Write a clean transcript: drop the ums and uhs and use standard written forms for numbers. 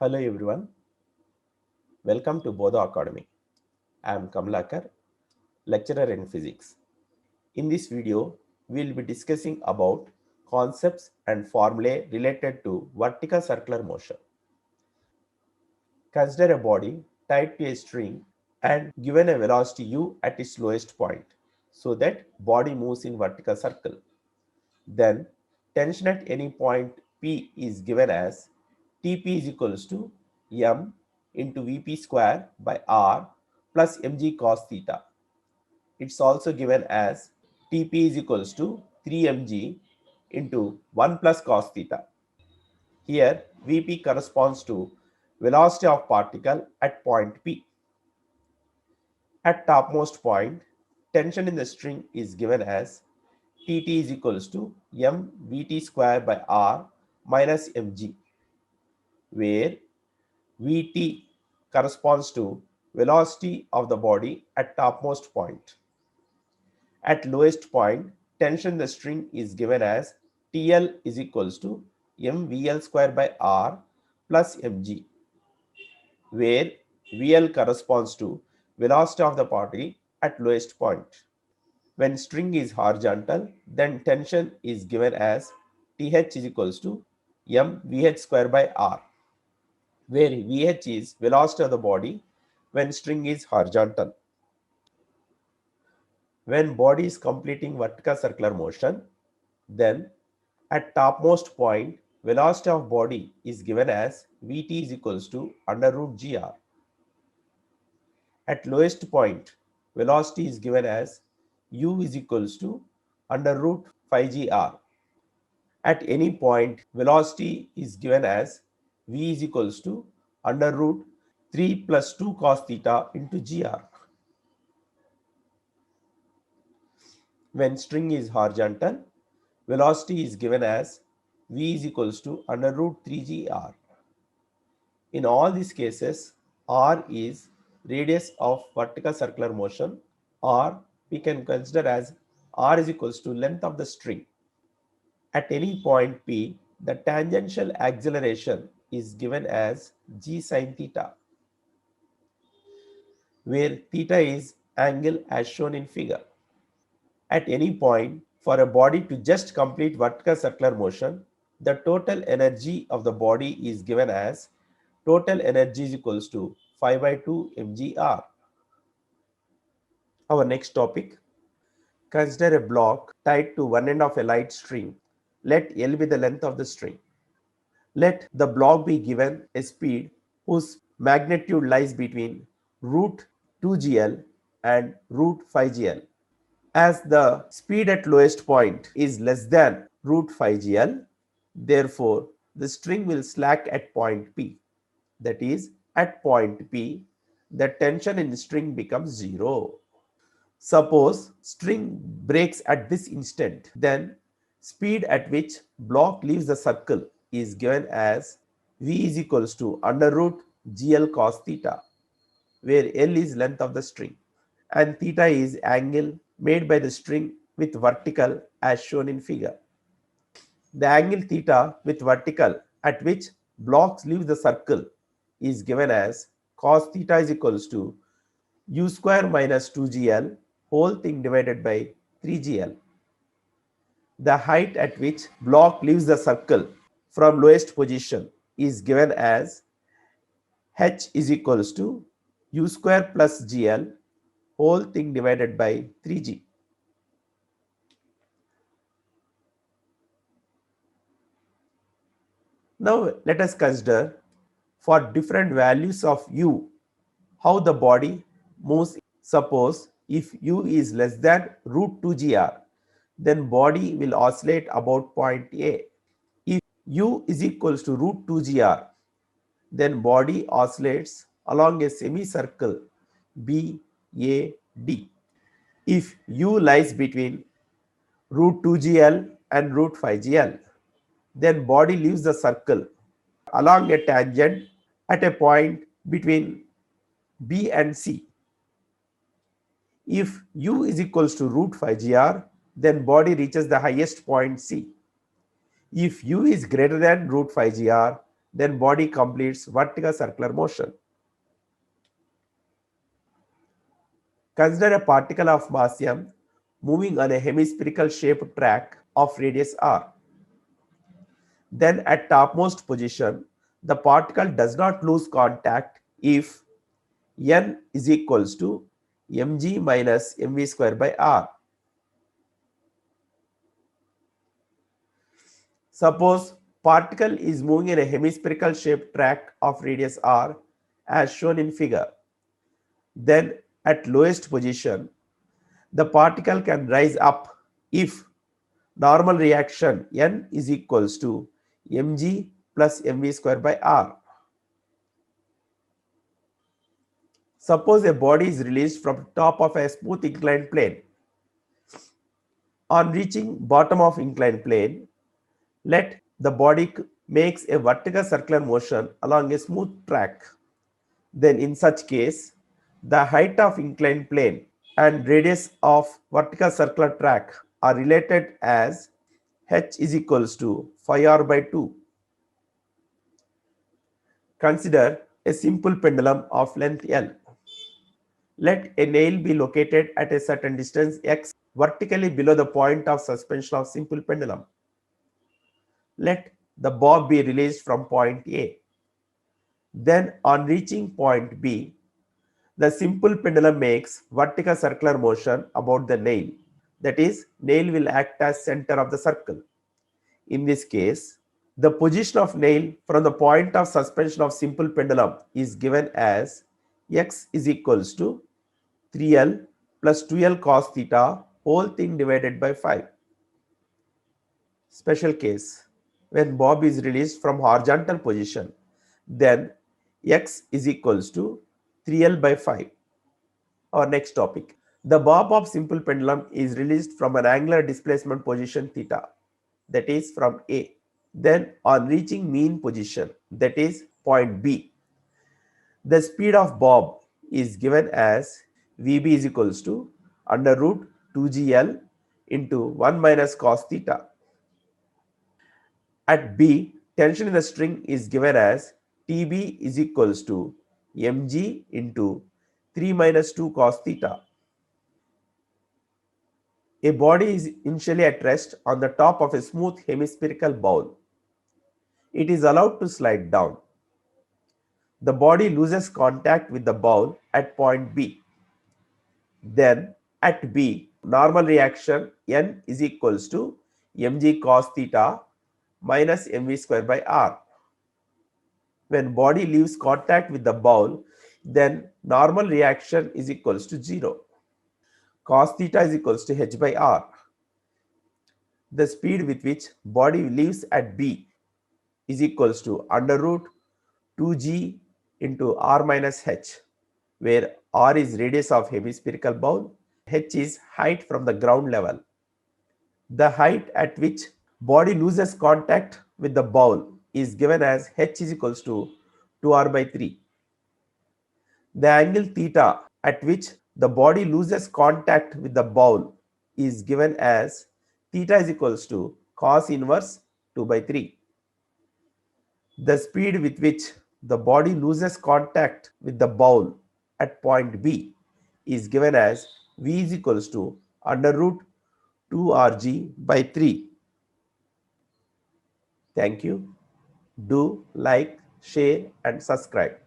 Hello everyone, welcome to Bodha Academy. I am Kamlakar, lecturer in physics. In this video, we will be discussing about concepts and formulae related to vertical circular motion. Consider a body tied to a string and given a velocity u at its lowest point so that body moves in vertical circle. Then tension at any point P is given as Tp is equals to m into Vp square by r plus mg cos theta. It's also given as Tp is equals to 3mg into 1 plus cos theta. Here Vp corresponds to velocity of particle at point P. At topmost point, tension in the string is given as Tt is equals to mvt square by r minus mg, where Vt corresponds to velocity of the body at topmost point. At lowest point, tension in the string is given as TL is equals to mvl square by r plus mg, where Vl corresponds to velocity of the body at lowest point. When string is horizontal, then tension is given as Th is equals to mvh square by r, where Vh is velocity of the body when string is horizontal. When body is completing vertical circular motion, then at topmost point, velocity of body is given as Vt is equals to under root gr. At lowest point, velocity is given as u is equals to under root phi gr. At any point, velocity is given as v is equals to under root 3 plus 2 cos theta into gr. When string is horizontal, velocity is given as v is equals to under root 3gr. In all these cases, r is radius of vertical circular motion, or we can consider as r is equals to length of the string. At any point P, the tangential acceleration is given as g sine theta, where theta is angle as shown in figure. At any point, for a body to just complete vertical circular motion, the total energy of the body is given as total energy is equals to 5 by 2 mgr. Our next topic, consider a block tied to one end of a light string. Let L be the length of the string. Let the block be given a speed whose magnitude lies between root 2gl and root 5gl. As the speed at lowest point is less than root 5gl, therefore the string will slack at point P. That is, at point P, the tension in the string becomes 0. Suppose string breaks at this instant, then speed at which block leaves the circle is given as v is equals to under root gl cos theta, where L is length of the string and theta is angle made by the string with vertical as shown in figure. The angle theta with vertical at which blocks leave the circle is given as cos theta is equals to u square minus 2gl whole thing divided by 3gl. The height at which block leaves the circle from lowest position is given as h is equals to u square plus gl whole thing divided by 3g. Now let us consider for different values of u how the body moves. Suppose if u is less than root 2gr, then body will oscillate about point A. If u is equals to root 2gr, then body oscillates along a semicircle BAD. If u lies between root 2gl and root 5gl, then body leaves the circle along a tangent at a point between B and C. If u is equals to root 5gr, then body reaches the highest point C. If u is greater than root 5gr, then body completes vertical circular motion. Consider a particle of mass m moving on a hemispherical shaped track of radius r. Then at topmost position, the particle does not lose contact if n is equals to mg minus mv square by r. Suppose particle is moving in a hemispherical shaped track of radius r as shown in figure. Then at lowest position, the particle can rise up if normal reaction n is equals to mg plus mv square by r. Suppose a body is released from top of a smooth inclined plane. On reaching bottom of inclined plane, let the body makes a vertical circular motion along a smooth track. Then in such case, the height of inclined plane and radius of vertical circular track are related as h is equals to phi r by 2. Consider a simple pendulum of length L. Let a nail be located at a certain distance x vertically below the point of suspension of simple pendulum. Let the bob be released from point A. Then on reaching point B, the simple pendulum makes vertical circular motion about the nail. That is, nail will act as center of the circle. In this case, the position of nail from the point of suspension of simple pendulum is given as x is equals to 3l plus 2l cos theta whole thing divided by 5. Special case, when bob is released from horizontal position, then x is equals to 3l by 5. Our next topic. The bob of simple pendulum is released from an angular displacement position theta, that is from A. Then on reaching mean position, that is point B, the speed of bob is given as Vb is equals to under root 2gl into 1 minus cos theta. At B, tension in the string is given as Tb is equals to mg into 3 minus 2 cos theta. A body is initially at rest on the top of a smooth hemispherical bowl. It is allowed to slide down. The body loses contact with the bowl at point B. Then at B, normal reaction n is equals to mg cos theta minus mv square by r. When body leaves contact with the bowl, then normal reaction is equals to 0. Cos theta is equals to h by r. The speed with which body leaves at B is equals to under root 2g into r minus h, where r is radius of hemispherical bowl, h is height from the ground level. The height at which body loses contact with the bowl is given as h is equals to 2r by 3. The angle theta at which the body loses contact with the bowl is given as theta is equals to cos inverse 2 by 3. The speed with which the body loses contact with the bowl at point B is given as v is equals to under root 2rg by 3. Thank you. Do like, share and subscribe.